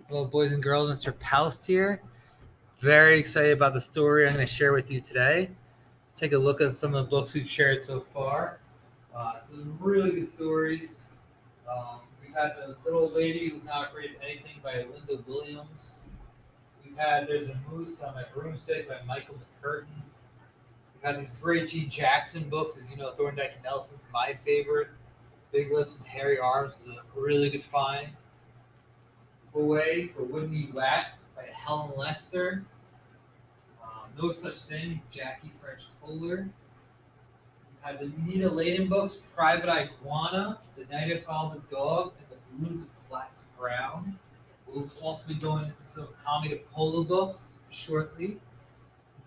Hello, boys and girls. Mr. Paust here. Very excited about the story I'm going to share with you today. Let's take a look at some of the books we've shared so far. Some really good stories. We've had The Little Lady Who's Not Afraid of Anything by Linda Williams. We've had There's a Moose on My Broomstick by Michael McCurtain. We've had these great G. Jackson books. As you know, Thorndike and Nelson's my favorite. Big Lips and Hairy Arms is a really good find. Away for Whitney Watt by Helen Lester. No Such Thing, Jackie French Kohler. We've had the Nita Layden books, Private Iguana, The Night I Followed the Dog, and The Blues of Flat Ground. We'll also be going into some Tommy DePolo books shortly.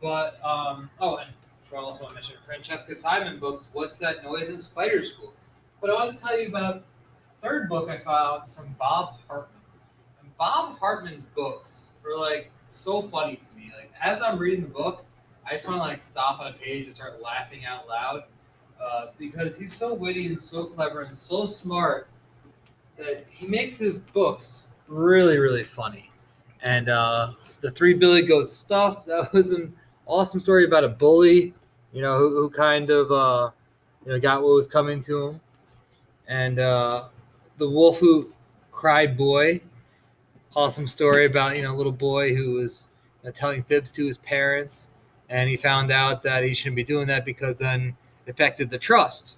But, and I also want to mention Francesca Simon books, What's That Noise in Spider School. But I want to tell you about the third book I found from Bob Hartman. Bob Hartman's books are so funny to me. As I'm reading the book, I just want to stop on a page and start laughing out loud because he's so witty and so clever and so smart that he makes his books really, really funny. And the Three Billy Goat Stuff, that was an awesome story about a bully, who kind of got what was coming to him. And The Wolf Who Cried Boy. Awesome story about a little boy who was telling fibs to his parents, and he found out that he shouldn't be doing that because then it affected the trust.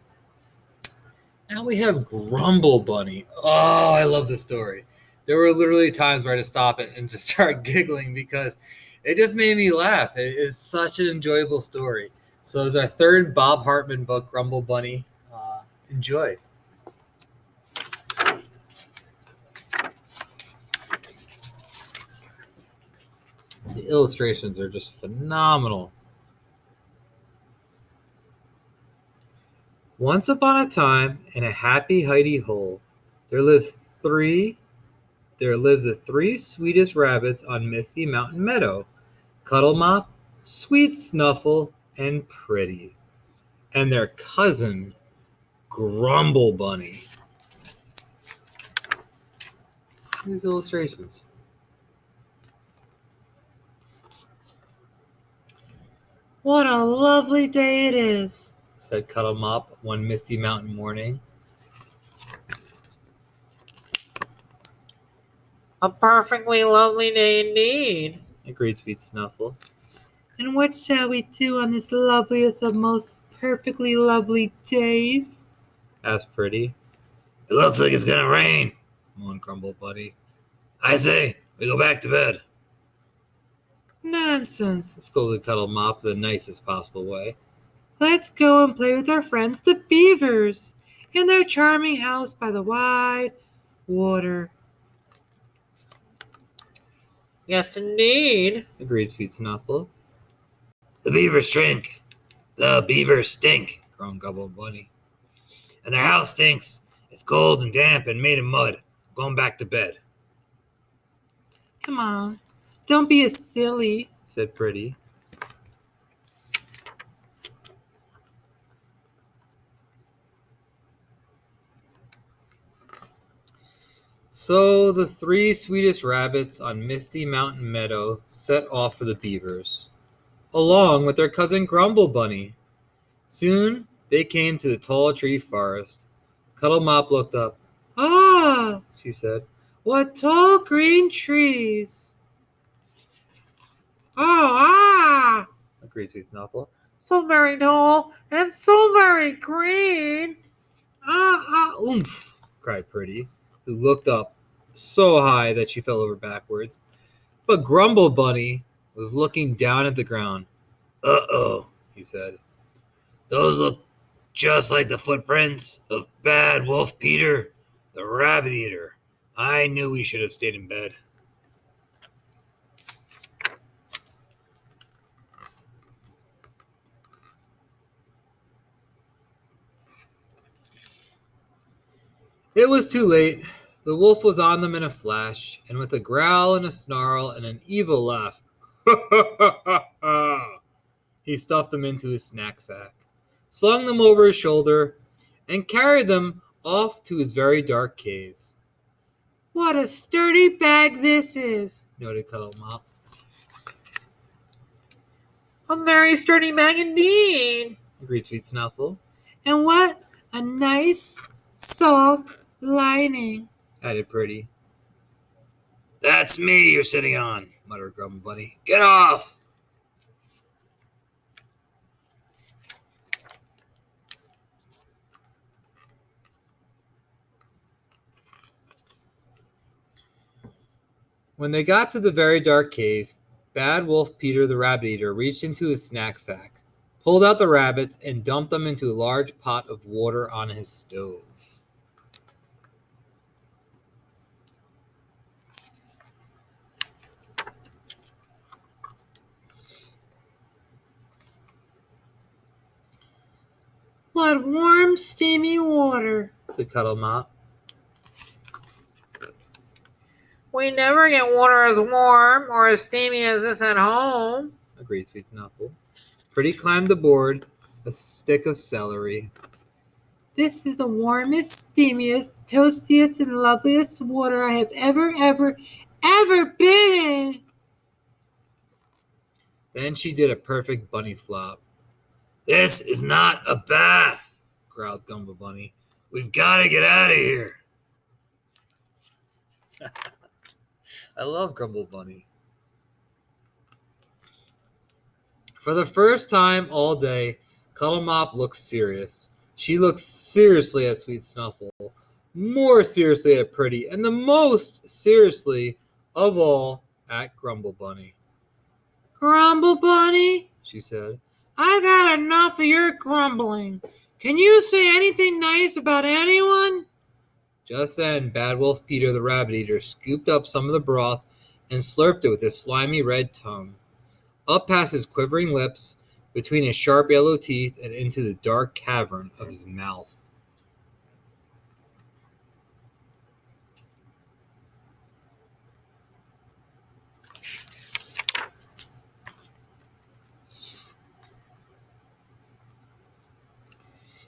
Now we have Grumblebunny. Oh, I love this story. There were literally times where I had to stop it and just start giggling because it just made me laugh. It is such an enjoyable story. So it's our third Bob Hartman book, Grumblebunny. Enjoy. The illustrations are just phenomenal. Once upon a time, in a happy hidey hole, there lived the three sweetest rabbits on Misty Mountain Meadow: Cuddlemop, Sweet Snuffle, and Pretty, and their cousin, Grumblebunny. These illustrations. What a lovely day it is, said Cuddlemop one misty mountain morning. A perfectly lovely day indeed, agreed Sweet Snuffle. And what shall we do on this loveliest of most perfectly lovely days? Asked Pretty. It looks like it's gonna rain, moaned Grumblebunny. I say, we go back to bed. Nonsense, scolded Cuddlemop the nicest possible way. Let's go and play with our friends the beavers in their charming house by the wide water. Yes, indeed, agreed Sweet Snuffle. The beavers drink. The beavers stink, groaned Grumblebunny. And their house stinks. It's cold and damp and made of mud. I'm going back to bed. Come on, don't be a silly, said Pretty. So the three sweetest rabbits on Misty Mountain Meadow set off for the beavers, along with their cousin Grumblebunny. Soon they came to the tall tree forest. Cuddlemop looked up. Ah, she said, what tall green trees. Oh, agreed Sweet Snuffle. So very tall and so very green. Oomph, cried Pretty, who looked up so high that she fell over backwards. But Grumblebunny was looking down at the ground. Uh-oh, he said. Those look just like the footprints of Bad Wolf Peter, the rabbit eater. I knew we should have stayed in bed. It was too late. The wolf was on them in a flash, and with a growl and a snarl and an evil laugh, he stuffed them into his snack sack, slung them over his shoulder, and carried them off to his very dark cave. What a sturdy bag this is, noted Cuddle Mop. A very sturdy bag indeed, agreed Sweet Snuffle. And what a nice, soft lining, added Pretty. That's me you're sitting on, muttered Grumblebunny. Get off! When they got to the very dark cave, Bad Wolf Peter the Rabbit Eater reached into his snack sack, pulled out the rabbits, and dumped them into a large pot of water on his stove. What warm, steamy water, said Cuddle Mop. We never get water as warm or as steamy as this at home, agreed Sweet Snuffle. Pretty climbed aboard a stick of celery. This is the warmest, steamiest, toastiest, and loveliest water I have ever been in. Then she did a perfect bunny flop. This is not a bath, growled Grumblebunny. We've got to get out of here. I love Grumblebunny. For the first time all day, Cuddle Mop looked serious. She looked seriously at Sweet Snuffle, more seriously at Pretty, and the most seriously of all at Grumblebunny. Grumblebunny, she said, I've had enough of your grumbling. Can you say anything nice about anyone? Just then, Bad Wolf Peter the Rabbit Eater scooped up some of the broth and slurped it with his slimy red tongue, up past his quivering lips, between his sharp yellow teeth, and into the dark cavern of his mouth.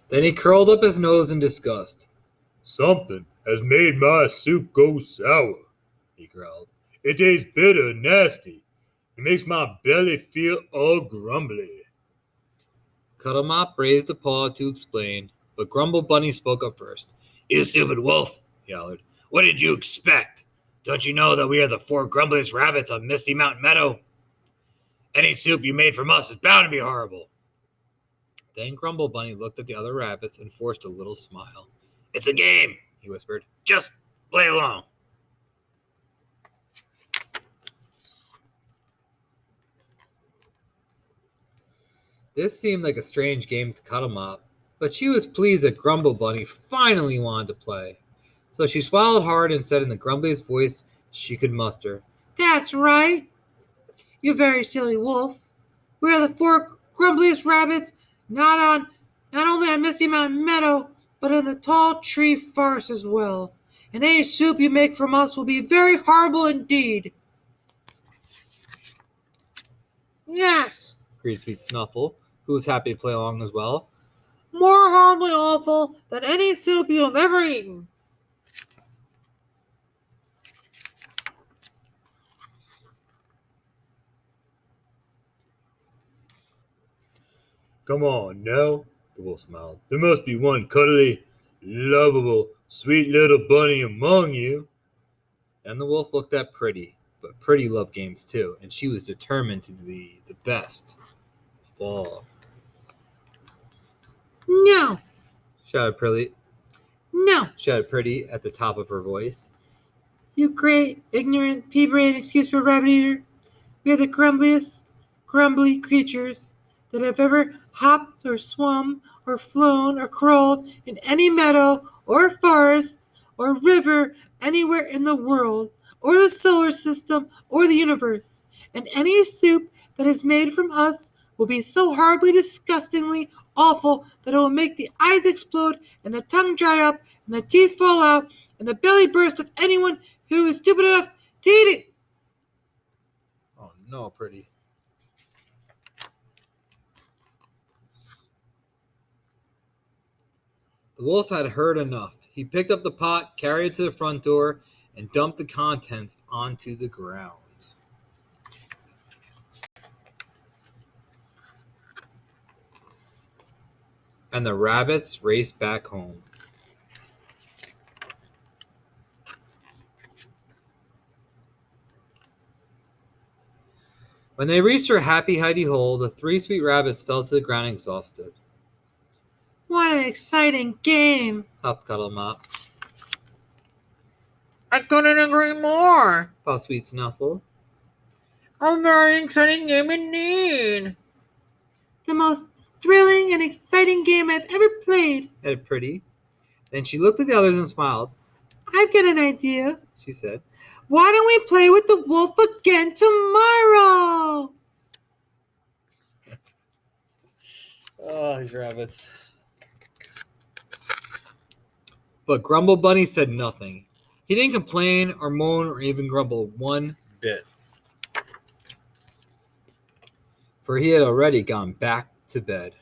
Then he curled up his nose in disgust. Something has made my soup go sour, he growled. It tastes bitter and nasty. It makes my belly feel all grumbly. Cuddle Mop raised a paw to explain, but Grumblebunny spoke up first. You stupid wolf, he hollered. What did you expect? Don't you know that we are the 4 grumbliest rabbits on Misty Mountain Meadow? Any soup you made from us is bound to be horrible. Then Grumblebunny looked at the other rabbits and forced a little smile. It's a game, he whispered. Just play along. This seemed like a strange game to Cuddle Mop, but she was pleased that Grumblebunny finally wanted to play. So she swallowed hard and said in the grumbliest voice she could muster, That's right, you very silly wolf. We are the 4 grumbliest rabbits, not only on Misty Mountain Meadow, but in the tall tree forest as well. And any soup you make from us will be very horrible indeed. Yes, agreed Sweet Snuffle, who was happy to play along as well. More horribly awful than any soup you have ever eaten. Come on now, the wolf smiled. There must be one cuddly, lovable, sweet little bunny among you. And the wolf looked at Pretty, but Pretty loved games too, and she was determined to be the best of all. No, shouted Pretty. No, shouted Pretty at the top of her voice. You great, ignorant, pea-brained excuse for rabbit eater. We are the grumbliest, grumbly creatures that have ever hopped or swum or flown or crawled in any meadow or forest or river anywhere in the world or the solar system or the universe. And any soup that is made from us will be so horribly, disgustingly awful that it will make the eyes explode and the tongue dry up and the teeth fall out and the belly burst of anyone who is stupid enough to eat it. Oh no, Pretty. The wolf had heard enough. He picked up the pot, carried it to the front door, and dumped the contents onto the ground. And the rabbits raced back home. When they reached their happy hidey hole, the 3 sweet rabbits fell to the ground exhausted. "What an exciting game!" huffed Cuddlemop. I couldn't agree more. puffed Sweet Snuffle. A very exciting game indeed. The most thrilling and exciting game I've ever played, added Pretty. Then she looked at the others and smiled. "I've got an idea. She said, Why don't we play with the wolf again tomorrow?" "Oh, these rabbits." But Grumblebunny said nothing. He didn't complain or moan or even grumble one bit, for he had already gone back to bed.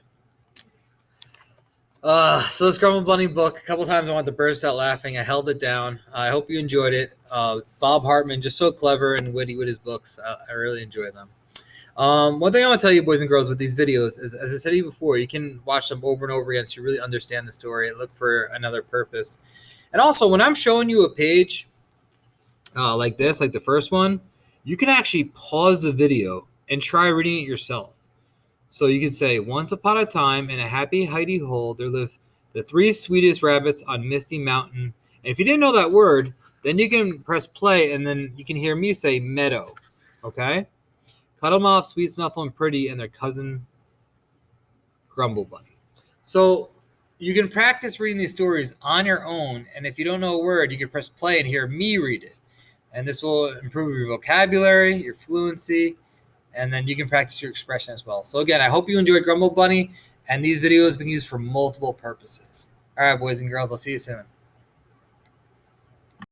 So this Grumblebunny book, a couple times I wanted to burst out laughing. I held it down. I hope you enjoyed it. Bob Hartman, just so clever and witty with his books. I really enjoy them. One thing I want to tell you, boys and girls, with these videos is, as I said to you before, you can watch them over and over again so you really understand the story and look for another purpose. And also, when I'm showing you a page like this, like the first one, you can actually pause the video and try reading it yourself. So you can say, "Once upon a time, in a happy hidey hole, there lived the 3 sweetest rabbits on Misty Mountain." And if you didn't know that word, then you can press play, and then you can hear me say meadow. Okay? Cuddlemop, Sweet Snuffle, and Pretty, and their cousin Grumblebunny. So you can practice reading these stories on your own, and if you don't know a word, you can press play and hear me read it. And this will improve your vocabulary, your fluency, and then you can practice your expression as well. So again, I hope you enjoyed Grumblebunny, and these videos have been used for multiple purposes. All right, boys and girls, I'll see you soon.